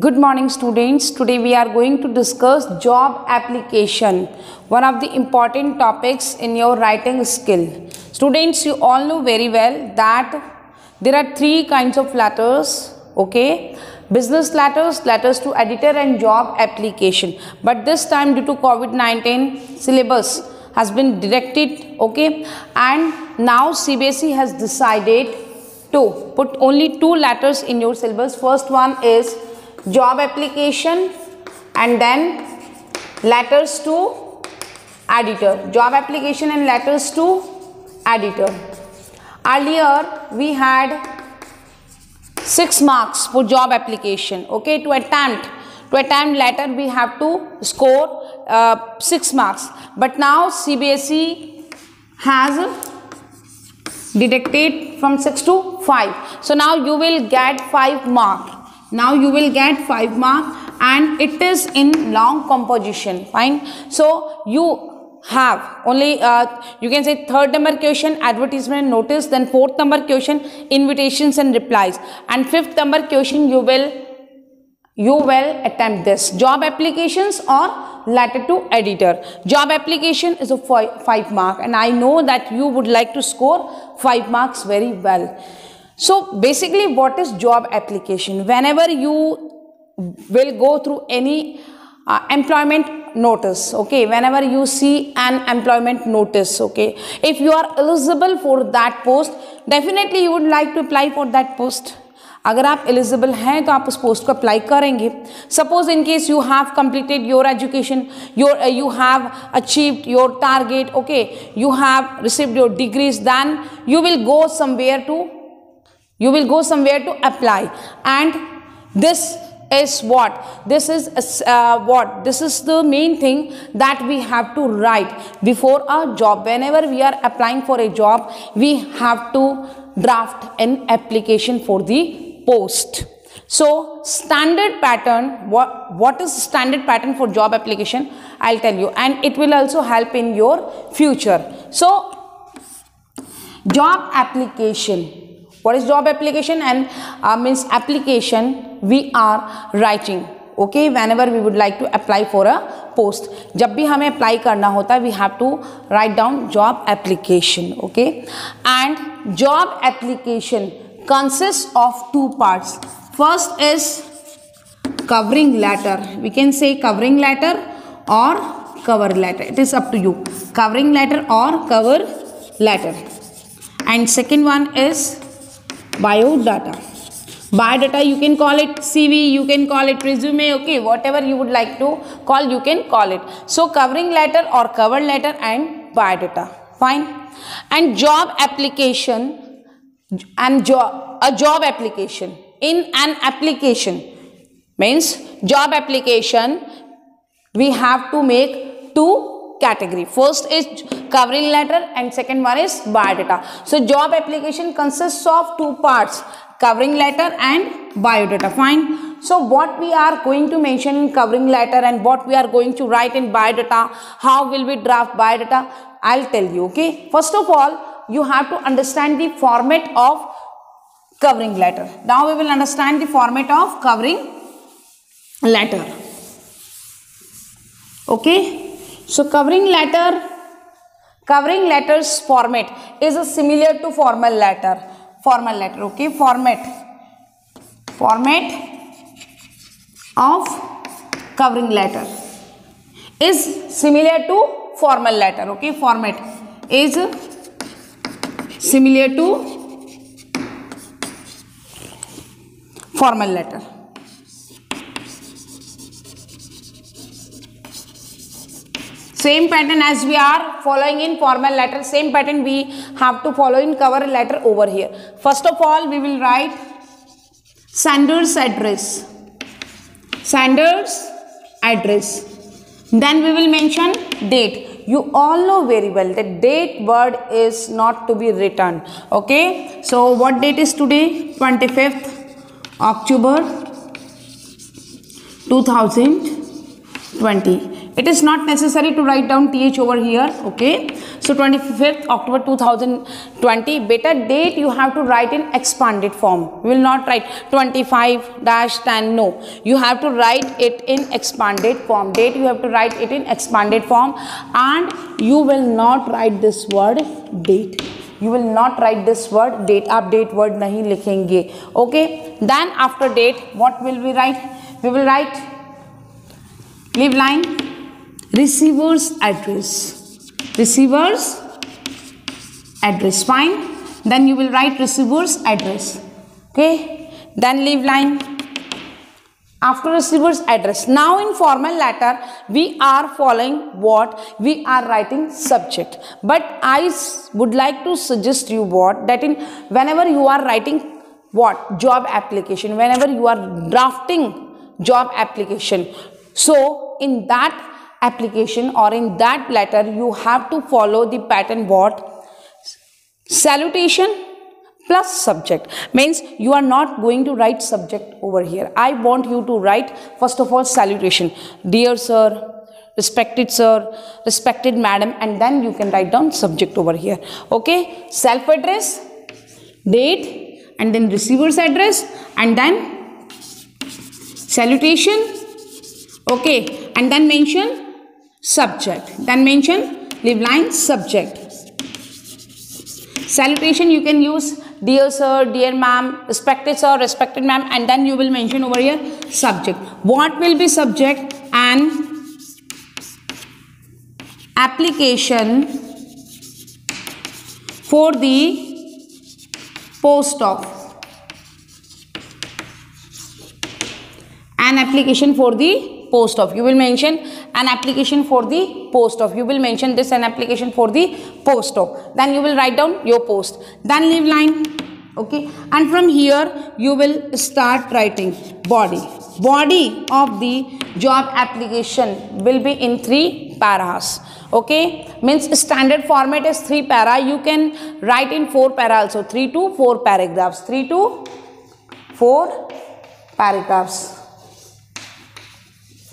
Good morning students. Today we are going to discuss job application, one of the important topics in your writing skill. Students, you all know very well that there are three kinds of letters, okay? Business letters, letters to editor and job application. But this time due to COVID-19 syllabus has been directed, okay? And now CBSE has decided to put only two letters in your syllabus. First one is job application and then letters to editor. Job application and letters to editor. Earlier we had 6 marks for job application, okay? To attempt letter we have to score 6 marks, but now CBSE has deducted from 6 to 5. So now you will get 5 mark. Now you will get 5 mark and it is in long composition. Fine. So you have only you can say third number question advertisement notice, then fourth number question invitations and replies, and fifth number question you will attempt this job applications or letter to editor. Job application is a 5 mark and I know that you would like to score 5 marks very well. So basically what is job application? Whenever you will go through any employment notice, okay, whenever you see an employment notice, okay, if you are eligible for that post, definitely you would like to apply for that post. अगर आप eligible हैं तो आप उस post को apply करेंगे. Suppose in case you have completed your education, you have achieved your target, okay, you have received your degrees, then you will go somewhere to apply. And this is what? This is the main thing that we have to write before a job. Whenever we are applying for a job, we have to draft an application for the post. So standard pattern, what is standard pattern for job application? I'll tell you, and it will also help in your future. So job application, what is job application? And means application we are writing, okay, whenever we would like to apply for a post. जब भी हमें apply करना होता है, we have to write down job application, okay. And job application consists of 2 parts. First is covering letter. We can say covering letter or cover letter. It is up to you. Covering letter or cover letter. And second one is biodata. Biodata, you can call it CV, you can call it resume, okay, whatever you would like to call, you can call it. So covering letter or cover letter and biodata. Fine. And job application and a job application. In an application means job application we have to make 2 category. First is covering letter and second one is biodata. So job application consists of 2 parts, covering letter and biodata. Fine. So what we are going to mention in covering letter and what we are going to write in biodata, how will we draft biodata, I'll tell you, okay. First of all, you have to understand the format of covering letter. Now we will understand the format of covering letter, okay. So covering letters format is similar to formal letter, okay. Format of covering letter is similar to formal letter, okay. Format is similar to formal letter. Same pattern as we are following in formal letter, same pattern we have to follow in cover letter over here. First of all, we will write sender's address. Then we will mention date. You all know very well that date word is not to be written, okay. So what date is today? 25th October 2020. It is not necessary to write down th over here. Okay, so 25th October 2020. Beta date you have to write in expanded form. You will not write 25-10. No, you have to write it in expanded form. Date you have to write it in expanded form, and you will not write this word date. You will not write this word date. आप date word नहीं लिखेंगे. Okay, then after date what will we write? We will write leave line receiver's address. Receiver's address. Fine. Then you will write receiver's address. Okay, then leave line after receiver's address. Now in formal letter we are following what? We are writing subject. But I would like to suggest you what? That in whenever you are writing what? Job application, whenever you are drafting job application, so in that application or in that letter you have to follow the pattern what? Salutation plus subject. Means you are not going to write subject over here. I want you to write first of all salutation. Dear sir, respected sir, respected madam, and then you can write down subject over here. Okay, self address, date, and then receiver's address, and then salutation. Okay, and then mention subject, then mention leave line subject. Salutation you can use dear sir, dear ma'am, respected sir, respected ma'am, and then you will mention over here subject. What will be subject? An application for the post of. An application for the post of. You will mention an application for the post of. You will mention this, an application for the post of. Then you will write down your post. Then leave line. Okay, and from here you will start writing body. Body of the job application will be in 3 paras. Okay, means standard format is 3 para. You can write in 4 para also. 3 to 4 paragraphs. 3 to 4 paragraphs.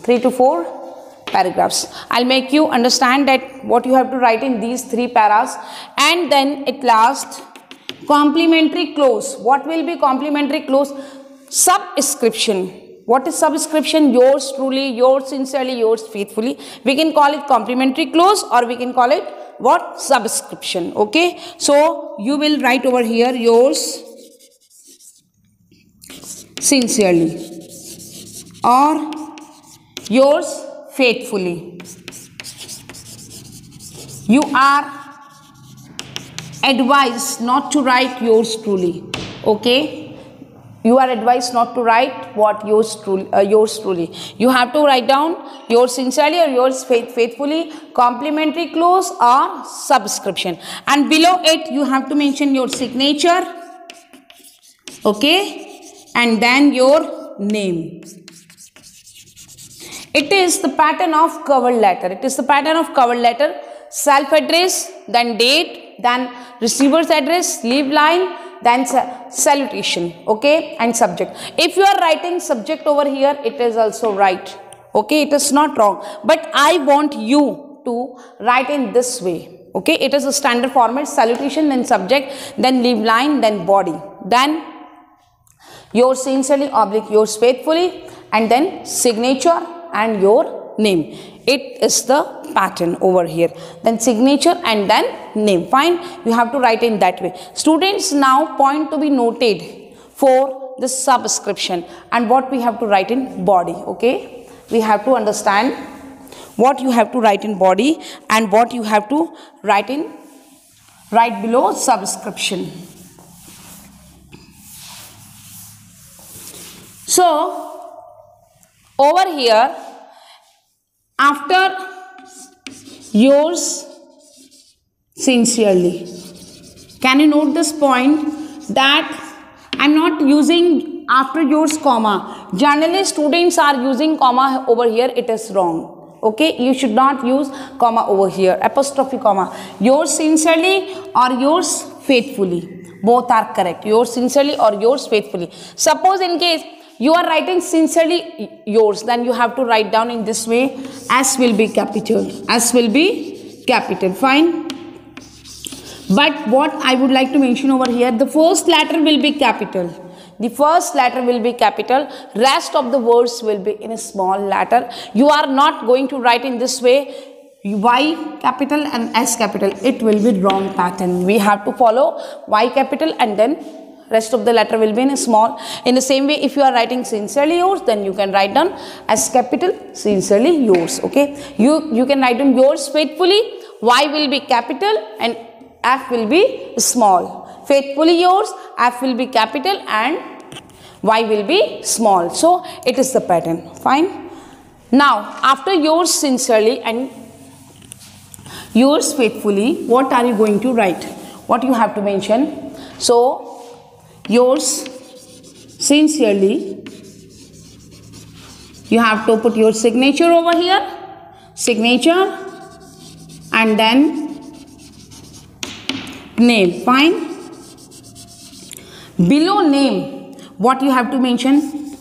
3 to 4 paragraphs. I'll make you understand that what you have to write in these 3 paras. And then at last complementary clause. What will be complementary clause? Subscription. What is subscription? Yours truly, yours sincerely, yours faithfully. We can call it complementary clause, or we can call it what? Subscription. Okay, so you will write over here yours sincerely or yours faithfully. You are advised not to write yours truly. Okay, you are advised not to write what? Yours truly. Yours truly. You have to write down yours sincerely or yours faithfully, complementary clause or subscription, and below it you have to mention your signature. Okay, and then your name. It is the pattern of cover letter. It is the pattern of cover letter. Self address, then date, then receiver's address, leave line, then salutation. Okay, and subject. If you are writing subject over here, it is also right. Okay, it is not wrong, but I want you to write in this way. Okay, it is a standard format. Salutation, then subject, then leave line, then body, then yours sincerely oblique yours faithfully, and then signature and your name. It is the pattern over here. Then signature and then name. Fine, you have to write in that way. Students, now point to be noted for the subscription and what we have to write in body. Okay, we have to understand what you have to write in body and what you have to write in right below subscription. So over here, after yours sincerely, can you note this point that I'm not using after yours comma. Generally students are using comma over here. It is wrong. Okay, you should not use comma over here. Apostrophe comma. Yours sincerely or yours faithfully, both are correct. Yours sincerely or yours faithfully. Suppose in case You are writing sincerely yours, then you have to write down in this way. S will be capital. S will be capital. Fine. But what I would like to mention over here, the first letter will be capital. The first letter will be capital. Rest of the words will be in a small letter. You are not going to write in this way, Y capital and S capital. It will be wrong pattern. We have to follow Y capital and then rest of the letter will be in a small. In the same way, if you are writing sincerely yours, then you can write down S capital, sincerely yours. Okay. You can write down yours faithfully. Y will be capital and F will be small. Faithfully yours, F will be capital and Y will be small. So it is the pattern. Fine. Now after yours sincerely and yours faithfully, what are you going to write? What you have to mention? So yours sincerely, you have to put your signature over here, signature, and then name. Fine. Below name, what you have to mention?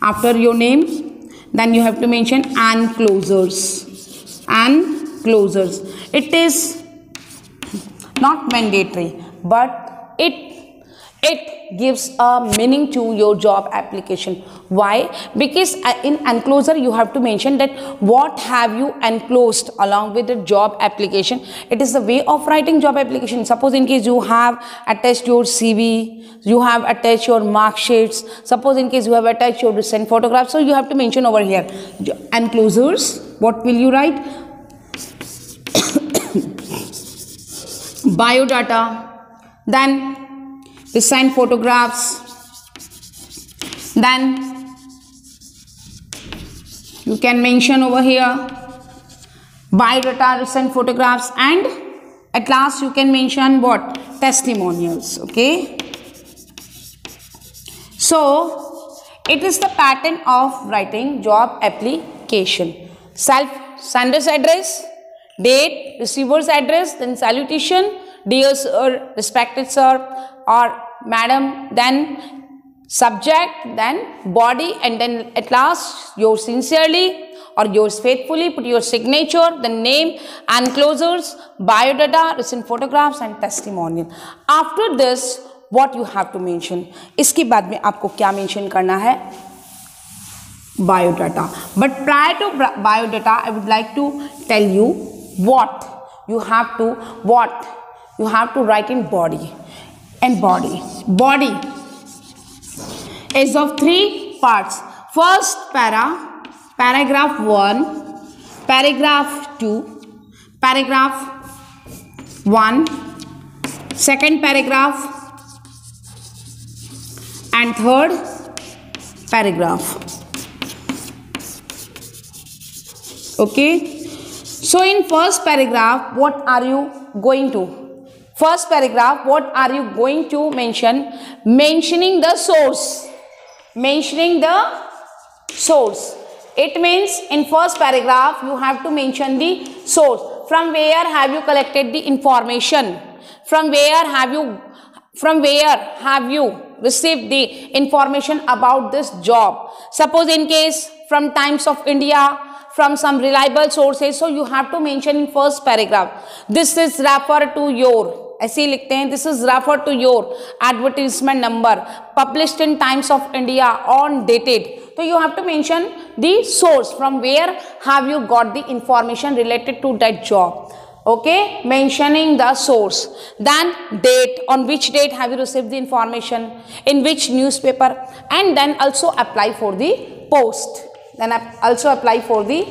After your name, then you have to mention and closers. And closers. It is not mandatory, but it gives a meaning to your job application. Why? Because in enclosure you have to mention that what have you enclosed along with the job application. It is the way of writing job application. Suppose in case you have attached your CV, you have attached your mark sheets, suppose in case you have attached your recent photographs, so you have to mention over here enclosures. What will you write? Biodata, then recent photographs, then you can mention over here biodata, recent photographs, and at last you can mention what? Testimonials. Okay. So it is the pattern of writing job application. Self, sender's address, date, receiver's address, then salutation, dear sir, respected sir or madam, then subject, then body, and then at last yours sincerely or yours faithfully, put your signature, the name, enclosures, biodata, recent photographs and testimonial. After this what you have to mention? इसके बाद में आपको क्या mention करना है? Biodata. But prior to biodata, I would like to tell you what you have to write in body. And body is of 3 parts. First paragraph 1, paragraph 2, paragraph 1, second paragraph and third paragraph. Okay. So in first paragraph, what are you going to? First paragraph, what are you going to mention? Mentioning the source. Mentioning the source. It means in first paragraph you have to mention the source. From where have you collected the information? From where have you received the information about this job? Suppose in case from Times of India, from some reliable sources, so you have to mention in first paragraph. This is referred to your, ऐसे ही लिखते हैं, this is referred to your advertisement number published in Times of India on dated. So you have to mention the source, from where have you got the information related to that job. Okay, mentioning the source. Then date, on which date have you received the information, in which newspaper, and then also apply for the post. Then also apply for the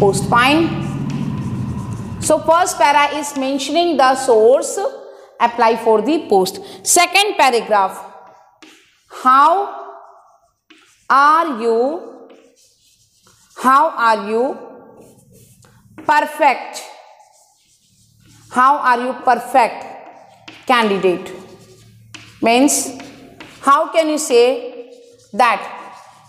post. Fine. So first para is mentioning the source, apply for the post. Second paragraph, how are you perfect? How are you perfect candidate? Means how can you say that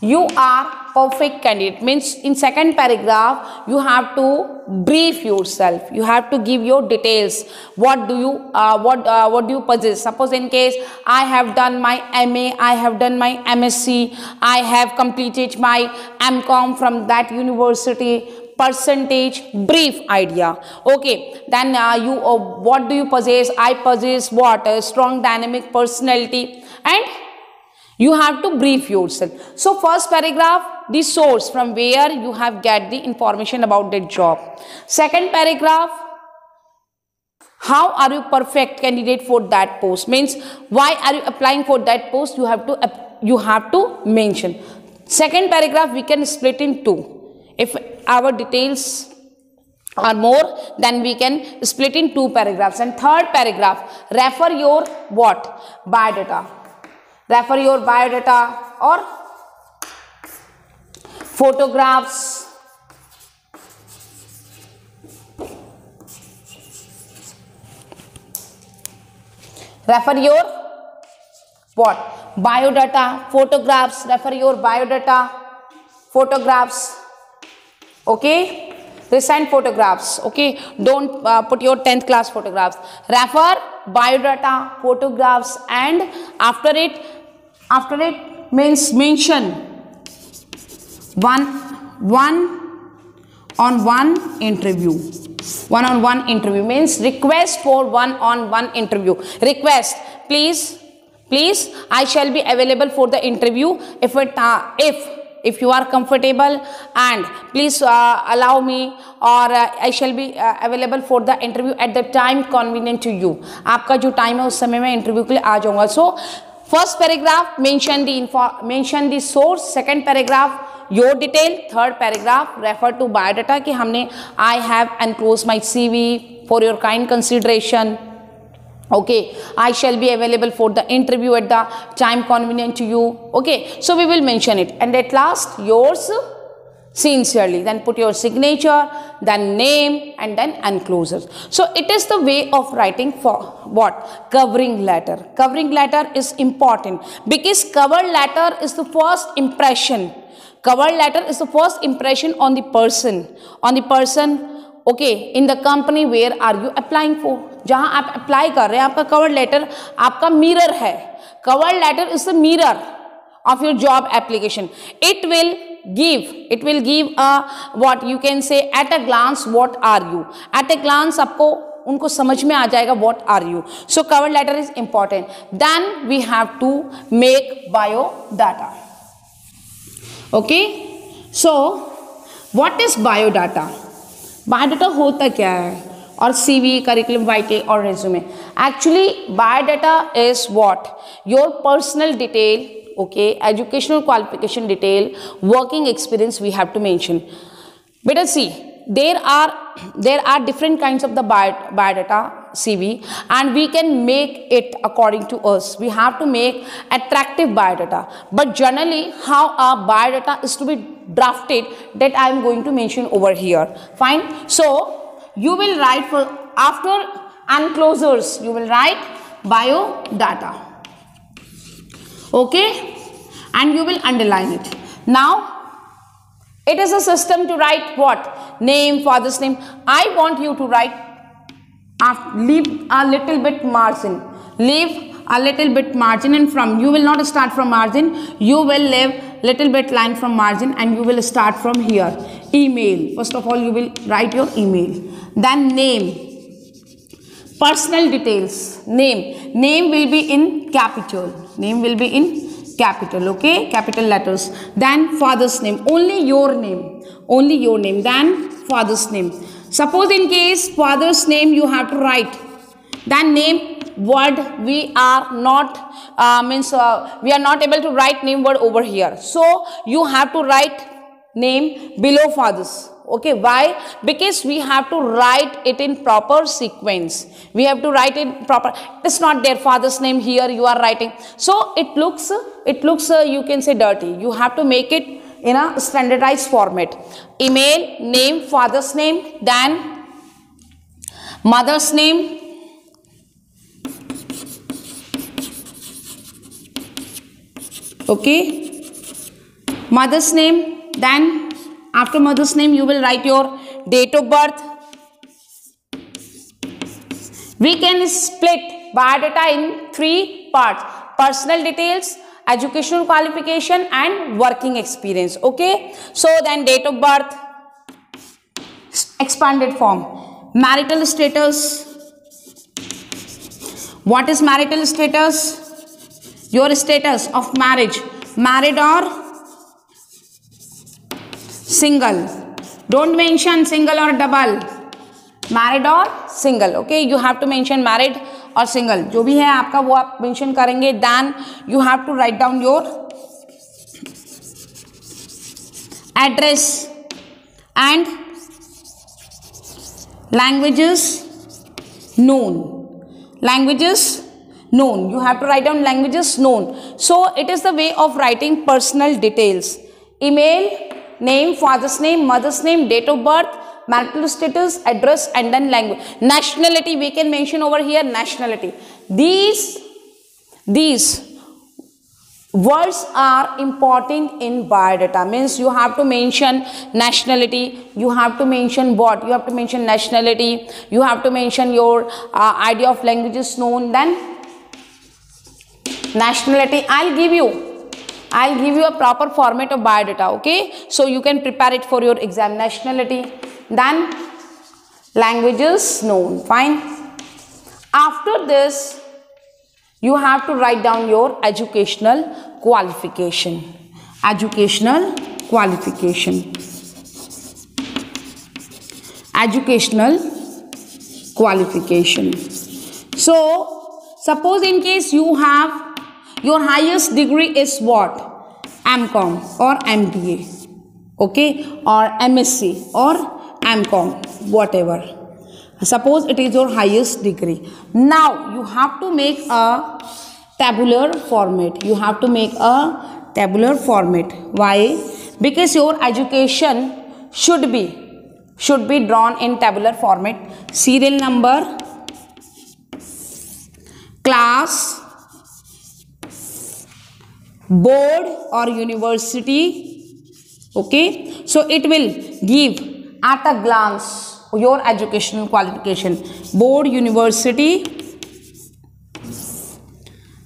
you are perfect candidate. Means in second paragraph you have to brief yourself, you have to give your details. What do you possess? Suppose in case I have done my MA, I have done my MSc, I have completed my MCom from that university, percentage, brief idea. Okay, then what do you possess? I possess what? A strong dynamic personality, and you have to brief yourself. So first paragraph, the source from where you have get the information about that job. Second paragraph, how are you perfect candidate for that post? Means why are you applying for that post? You have to mention. Second paragraph we can split in two. If our details are more, then we can split in two paragraphs. And third paragraph, refer your what? Biodata. Refer your biodata or photographs, refer your what? Biodata, photographs, refer your biodata, photographs. Okay, recent photographs. Okay, don't put your 10th class photographs. Refer biodata, photographs, and after it means mention one-on-one interview. One-on-one interview means request for one-on-one interview. Request, please, I shall be available for the interview if you are comfortable, and please allow me, or I shall be available for the interview at the time convenient to you. आपका जो time है उस समय मैं interview के लिए आ जाऊंगा. So first paragraph mention the source. Second paragraph your detail. Third paragraph refer to biodata कि हमने I have enclosed my CV for your kind consideration. Okay, I shall be available for the interview at the time convenient to you. Okay, so we will mention it. And at last, yours sincerely. Then put your signature, then name, and then enclosures. So it is the way of writing for what? Covering letter. Covering letter is important because cover letter is the first impression. Cover letter is the first impression on the person. Okay, in the company where are you applying for? जहाँ आप apply कर रहे हैं आपका cover letter आपका mirror है. Cover letter is the mirror of your job application. It will give a what you can say at a glance what are you. At a glance आपको उनको समझ में आ जाएगा what are you. So cover letter is important. Then we have to make biodata. Okay, so what is biodata? Biodata होता क्या है? और CV, curriculum वाइटे और resume. Actually biodata is what? Your personal detail, okay, educational qualification detail, working experience we have to mention. Better see, there are different kinds of the biodata CV, and we can make it according to us. We have to make attractive biodata, but generally how a biodata is to be drafted, that I am going to mention over here. Fine. So you will write for after enclosures, you will write biodata. Okay, and you will underline it. Now it is a system to write what? Name, father's name. I want you to write leave a little bit margin. Leave a little bit margin, and from you will not start from margin. You will leave little bit line from margin, and you will start from here. Email. First of all, you will write your email. Then name. Personal details. Name will be in capital. Name will be in capital. Okay, capital letters. Then father's name. Only your name. Then father's name. Suppose in case father's name you have to write. Then name word we are not we are not able to write name word over here. So you have to write name below father's. Okay, why? Because we have to write it in proper sequence. We have to write it proper. It's not their father's name here you are writing, so it looks you can say dirty. You have to make it in a standardized format. Email, name, father's name, then mother's name, okay, mother's name, Then after mother's name you will write your date of birth. We can split biodata in 3 parts: personal details, educational qualification and working experience. Okay, so then date of birth, expanded form. Marital status. What is marital status? Your status of marriage, married or single. Don't mention single or double, married or single. Okay, you have to mention married or single, जो भी है आपका वो आप mention करेंगे. Then you have to write down your address and languages known. Languages known, you have to write down languages known. So it is the way of writing personal details: email, name, father's name, mother's name, date of birth, marital status, address and then language. Nationality, we can mention over here nationality. These words are important in biodata. Means you have to mention nationality, you have to mention what, you have to mention nationality, you have to mention your idea of languages known, then nationality. I'll give you a proper format of biodata. Okay, so you can prepare it for your exam. Nationality, then languages known. Fine. After this you have to write down your educational qualification. Educational qualification. Educational qualification. So suppose in case you have your highest degree is what? MCom or MBA. Okay, or MSc or MCom, whatever. Suppose it is your highest degree. Now you have to make a tabular format. You have to make a tabular format. Why? Because your education should be drawn in tabular format. Serial number, class, board or university. Okay, so it will give at a glance your educational qualification: board, university,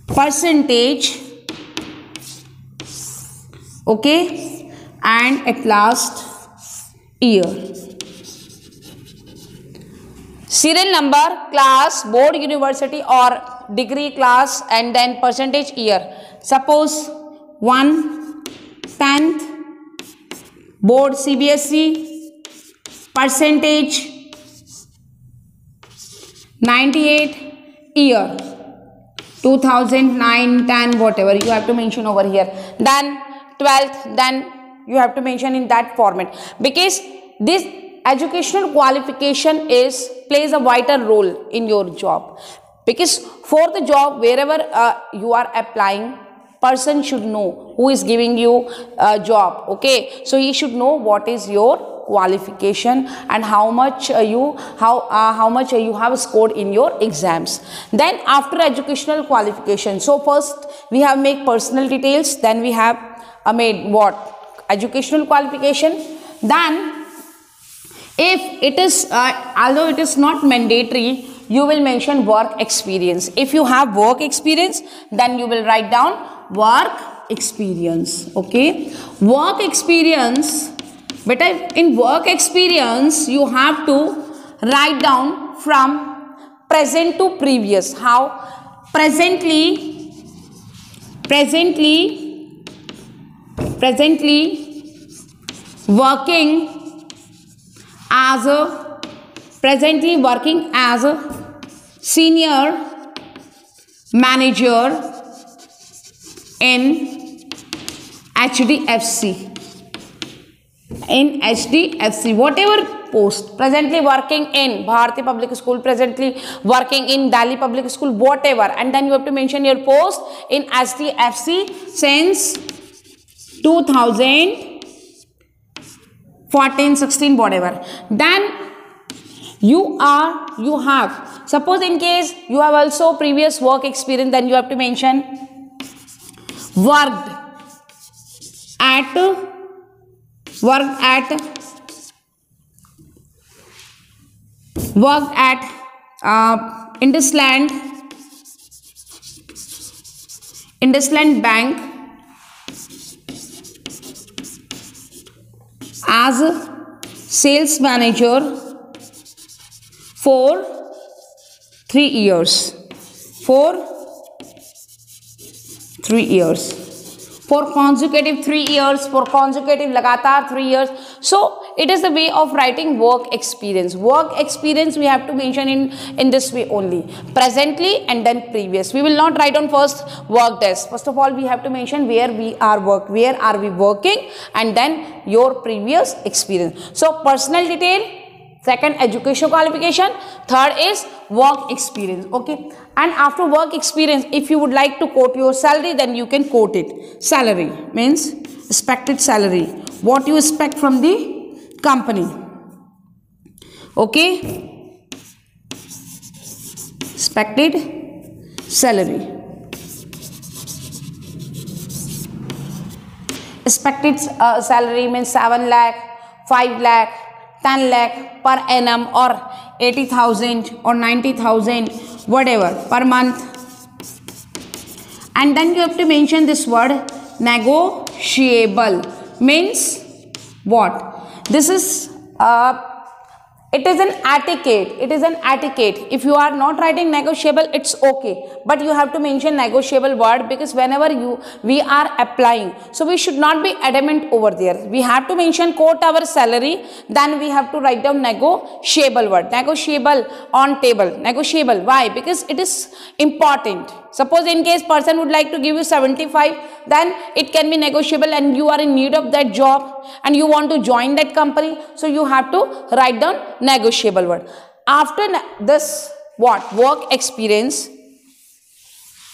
percentage, okay, and at last year. Serial number, class, board, university or degree, class and then percentage, year. Suppose 10th board CBSE, percentage 98, year 2009, 10, whatever you have to mention over here. Then 12th, then you have to mention in that format, because this educational qualification plays a vital role in your job. Because for the job wherever you are applying, person should know who is giving you a job. Okay, so he should know what is your qualification and how much you have scored in your exams. Then after educational qualification, so first we have made personal details, then we have made what? Educational qualification. Then if it is although it is not mandatory, you will mention work experience. If you have work experience, then you will write down work experience. Okay, work experience. But in work experience you have to write down from present to previous. How? Presently working as a senior manager in HDFC. In HDFC, whatever post, presently working in Bharati Public School, presently working in Delhi Public School, whatever, and then you have to mention your post in HDFC since 2014, 16, whatever. Then you have, suppose in case you have also previous work experience, then you have to mention worked at worked at Indusland Bank as sales manager for 3 years. For consecutive 3 years, for consecutive लगातार 3 years. So it is the way of writing work experience. Work experience we have to mention in this way only, presently and then previous. We will not write on first work days. First of all, we have to mention where are we working, and then your previous experience. So personal detail, second educational qualification, third is work experience. Okay, and after work experience, if you would like to quote your salary, then you can quote it. Salary means expected salary, what you expect from the company. Okay, expected salary. Expected salary means 7 lakh, 5 lakh, 10 lakh per annum, or 80,000 or 90,000, whatever, per month. And then you have to mention this word negotiable. Means what? This is it is an etiquette. If you are not writing negotiable, it's okay, but you have to mention negotiable word, because whenever we are applying, so we should not be adamant over there. We have to mention quote our salary, then we have to write down negotiable word. Negotiable on table. Negotiable. Why? Because it is important. Suppose in case person would like to give you 75, then it can be negotiable, and you are in need of that job and you want to join that company, so you have to write down negotiable word. After this, what? Work experience.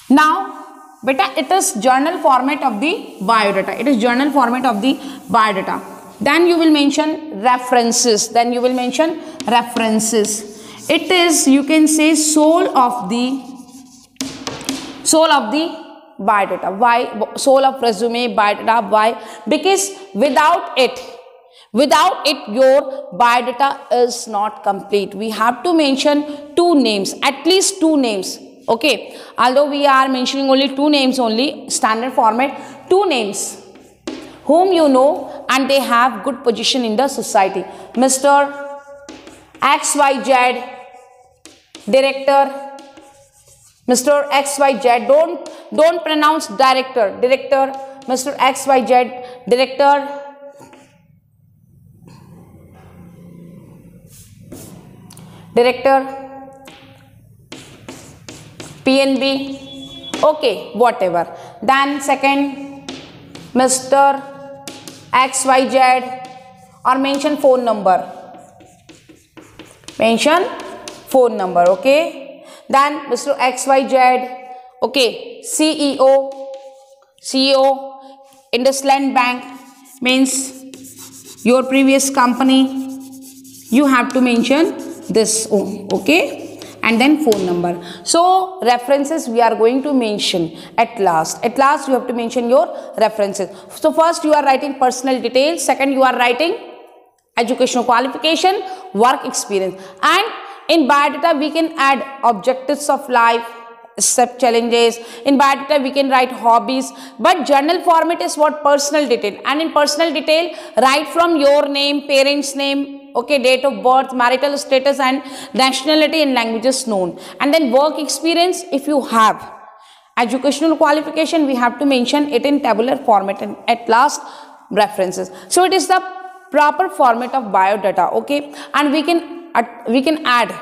Now beta, it is journal format of the biodata. Then you will mention references. It is, you can say, soul of the biodata. Why soul of resume, biodata? Why? Because without it your biodata is not complete. We have to mention 2 names, at least 2 names. Okay, although we are mentioning only 2 names only, standard format, 2 names whom you know and they have good position in the society. Mr. XYZ director, Mr. XYZ, don't pronounce director, Mr. XYZ director, PNB, okay, whatever. Then second, Mr. XYZ, or mention phone number, okay. Then Mr. XYZ, okay, CEO, Indusland Bank, means your previous company. You have to mention this, okay, and then phone number. So references we are going to mention at last. You have to mention your references. So first you are writing personal details, second you are writing educational qualification, work experience, and in biodata we can add objectives of life, accept challenges. In biodata we can write hobbies, but journal format is what? Personal detail. And in personal detail, write from your name, parents name, okay, date of birth, marital status, and nationality and languages known. And then work experience, if you have educational qualification, we have to mention it in tabular format, and at last references. So it is the proper format of biodata, okay. And we can add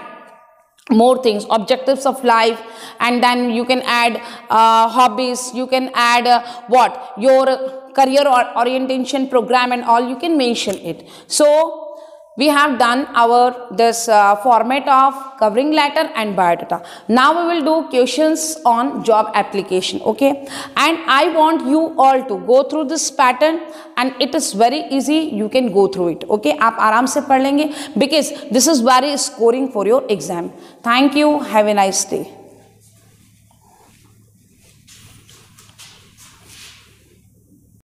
more things, objectives of life, and then you can add hobbies, you can add what? Your career or orientation program and all, you can mention it. So we have done this format of covering letter and biodata. Now we will do questions on job application, okay. And I want you all to go through this pattern, and it is very easy, you can go through it, okay. आप आराम से पढ़ लेंगे, because this is very scoring for your exam. Thank you, have a nice day.